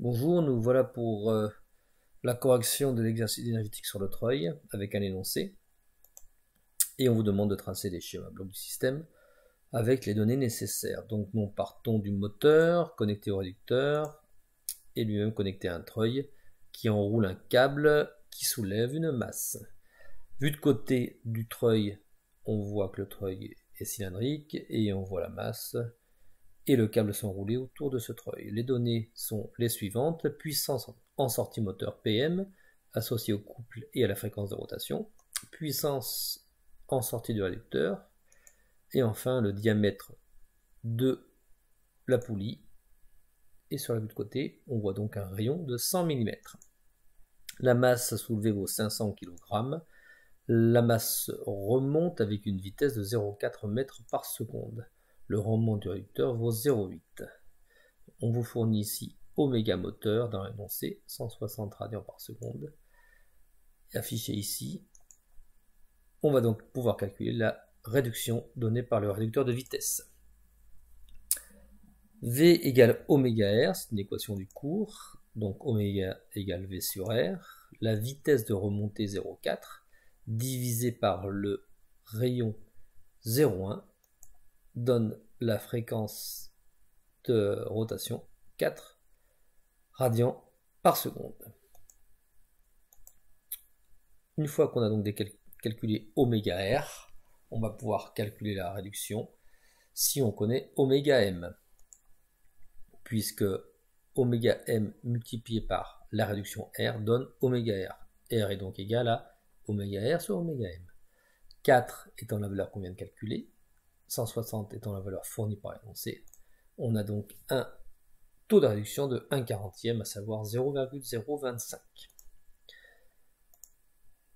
Bonjour, nous voilà pour la correction de l'exercice énergétique sur le treuil avec un énoncé. Et on vous demande de tracer les schémas blocs du système avec les données nécessaires. Donc nous partons du moteur connecté au réducteur et lui-même connecté à un treuil qui enroule un câble qui soulève une masse. Vu de côté du treuil, on voit que le treuil est cylindrique et on voit la masse et le câble s'enrouler autour de ce treuil. Les données sont les suivantes: puissance en sortie moteur PM associée au couple et à la fréquence de rotation, puissance en sortie du réducteur, et enfin le diamètre de la poulie. Et sur la vue de côté, on voit donc un rayon de 100 mm. La masse soulevée vaut 500 kg. La masse remonte avec une vitesse de 0,4 m par seconde. Le rendement du réducteur vaut 0,8. On vous fournit ici oméga moteur dans l'énoncé, 160 radians par seconde. Affiché ici, on va donc pouvoir calculer la réduction donnée par le réducteur de vitesse. V égale oméga R, c'est une équation du cours, donc oméga égale V sur R. La vitesse de remontée 0,4 divisé par le rayon 0,1 donne la fréquence de rotation 4 radians par seconde. Une fois qu'on a donc calculé oméga R, on va pouvoir calculer la réduction si on connaît oméga M, puisque oméga M multiplié par la réduction R donne oméga R. R est donc égal à oméga R sur oméga M. 4 étant la valeur qu'on vient de calculer, 160 étant la valeur fournie par l'énoncé, on a donc un taux de réduction de 1/40, à savoir 0,025.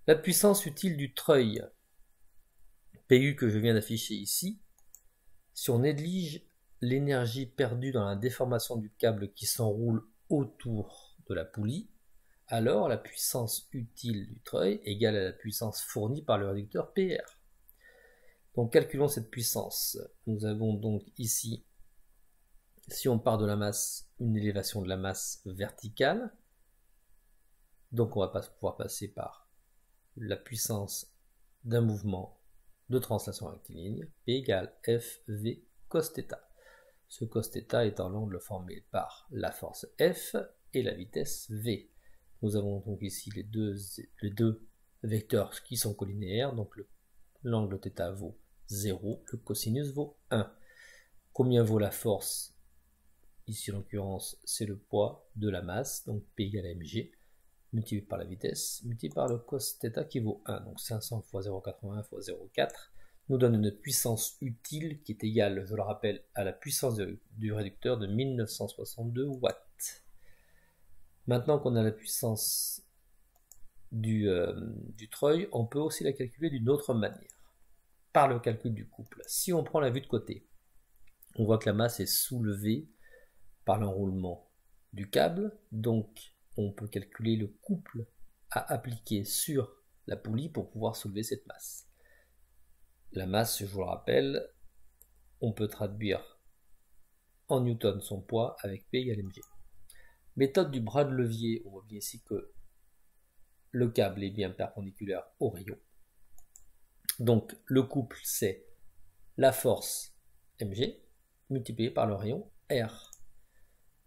La puissance utile du treuil, PU que je viens d'afficher ici, si on néglige l'énergie perdue dans la déformation du câble qui s'enroule autour de la poulie, alors la puissance utile du treuil est égale à la puissance fournie par le réducteur PR. Donc calculons cette puissance. Nous avons donc ici, si on part de la masse, une élévation de la masse verticale. Donc on va pouvoir passer par la puissance d'un mouvement de translation rectiligne, P égale FV cos θ. Ce cos θ étant l'angle formé par la force F et la vitesse V. Nous avons donc ici les deux vecteurs qui sont collinéaires, donc l'angle θ vaut 0, le cosinus vaut 1. Combien vaut la force? Ici, en l'occurrence, c'est le poids de la masse, donc P égale à mg, multiplié par la vitesse, multiplié par le cos θ qui vaut 1. Donc 500 fois 0,81 fois 0,4 nous donne une puissance utile qui est égale, je le rappelle, à la puissance du réducteur de 1962 watts. Maintenant qu'on a la puissance du treuil, on peut aussi la calculer d'une autre manière, par le calcul du couple. Si on prend la vue de côté, on voit que la masse est soulevée par l'enroulement du câble, donc on peut calculer le couple à appliquer sur la poulie pour pouvoir soulever cette masse. La masse, je vous le rappelle, on peut traduire en newton son poids avec P égale mg. Méthode du bras de levier, on voit bien ici que le câble est bien perpendiculaire au rayon. Donc le couple, c'est la force mg multiplié par le rayon R.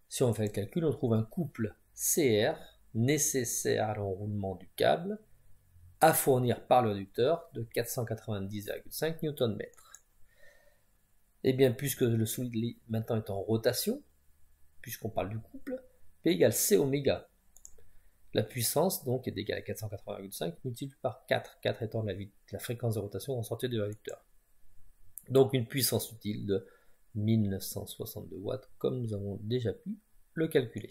Si on fait le calcul, on trouve un couple CR nécessaire à l'enroulement du câble à fournir par le réducteur de 490,5 Nm. Et bien, puisque le solide maintenant est en rotation, puisqu'on parle du couple, P égale C oméga. La puissance donc est égale à 480,5 multiplié par 4, 4 étant la fréquence de rotation en sortie du réducteur. Donc une puissance utile de 1962 watts, comme nous avons déjà pu le calculer.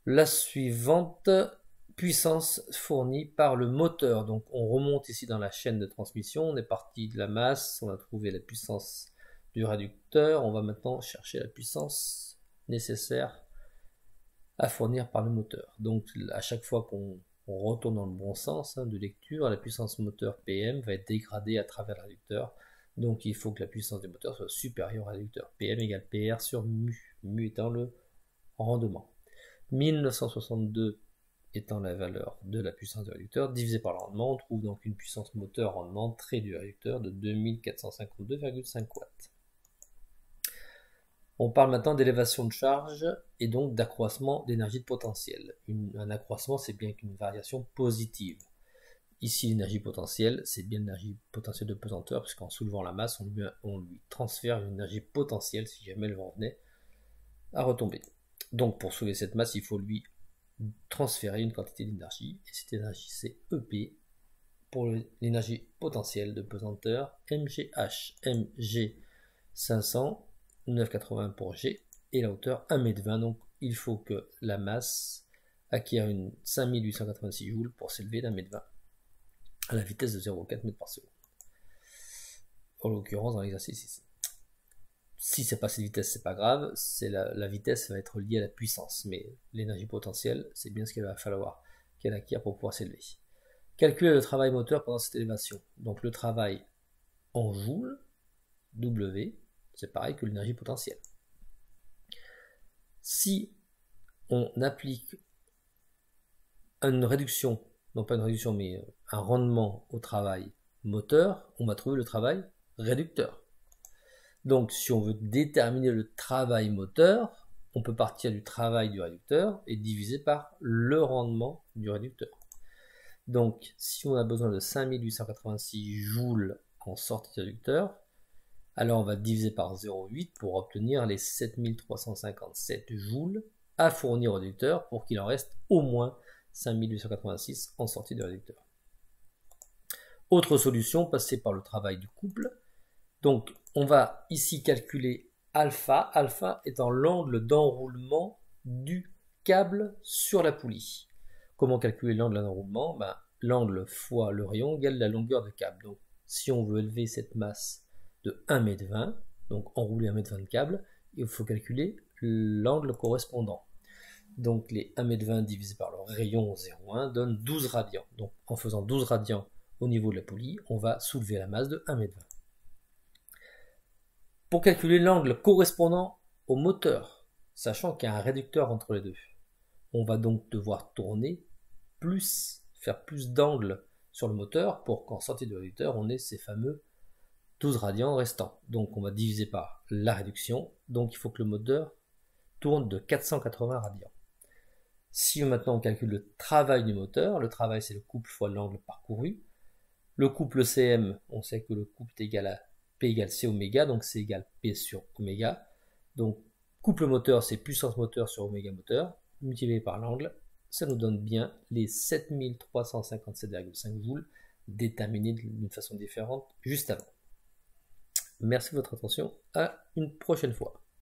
La suivante, puissance fournie par le moteur. Donc on remonte ici dans la chaîne de transmission, on est parti de la masse, on a trouvé la puissance du réducteur, on va maintenant chercher la puissance nécessaire à fournir par le moteur. Donc à chaque fois qu'on retourne dans le bon sens de lecture, la puissance moteur PM va être dégradée à travers le réducteur. Donc il faut que la puissance du moteur soit supérieure au réducteur. PM égale PR sur mu, mu étant le rendement. 1962 étant la valeur de la puissance du réducteur, divisé par le rendement, on trouve donc une puissance moteur rendement trait du réducteur de 2452,5 watts. On parle maintenant d'élévation de charge et donc d'accroissement d'énergie de potentiel. Un accroissement, c'est bien qu'une variation positive. Ici, l'énergie potentielle, c'est bien l'énergie potentielle de pesanteur, puisqu'en soulevant la masse, on lui transfère une énergie potentielle si jamais le vent venait à retomber. Donc, pour soulever cette masse, il faut lui transférer une quantité d'énergie, et cette énergie, c'est EP pour l'énergie potentielle de pesanteur MGH. MG 500, 9,80 pour G, et la hauteur 1,20 m. Donc, il faut que la masse acquiert une 5886 joules pour s'élever d'1,20 m à la vitesse de 0,4 m par seconde. En l'occurrence, dans l'exercice ici. Si c'est pas cette vitesse, c'est pas grave, c'est la vitesse va être liée à la puissance, mais l'énergie potentielle, c'est bien ce qu'il va falloir qu'elle acquiert pour pouvoir s'élever. Calculer le travail moteur pendant cette élévation. Donc le travail en joules, W, c'est pareil que l'énergie potentielle. Si on applique une réduction, non pas une réduction, mais un rendement au travail moteur, on va trouver le travail réducteur. Donc, si on veut déterminer le travail moteur, on peut partir du travail du réducteur et diviser par le rendement du réducteur. Donc, si on a besoin de 5886 joules en sortie du réducteur, alors on va diviser par 0,8 pour obtenir les 7357 joules à fournir au réducteur pour qu'il en reste au moins 5886 en sortie du réducteur. Autre solution, passer par le travail du couple. Donc, on va ici calculer alpha, alpha étant l'angle d'enroulement du câble sur la poulie. Comment calculer l'angle d'enroulement? L'angle fois le rayon égale la longueur de câble. Donc, si on veut élever cette masse de 1,20 m, donc enrouler 1,20 m de câble, il faut calculer l'angle correspondant. Donc, les 1,20 m divisé par le rayon 0,1 donne 12 radians. Donc, en faisant 12 radians au niveau de la poulie, on va soulever la masse de 1,20 m. Pour calculer l'angle correspondant au moteur, sachant qu'il y a un réducteur entre les deux, on va donc devoir faire plus d'angle sur le moteur pour qu'en sortie du réducteur, on ait ces fameux 12 radians restants. Donc on va diviser par la réduction, donc il faut que le moteur tourne de 480 radians. Si maintenant on calcule le travail du moteur, le travail c'est le couple fois l'angle parcouru. Le couple CM, on sait que le couple est égal à P égale C oméga, donc c'est égal P sur oméga. Donc couple moteur, c'est puissance moteur sur oméga moteur, multiplié par l'angle, ça nous donne bien les 7357,5 joules, déterminés d'une façon différente juste avant. Merci de votre attention, à une prochaine fois.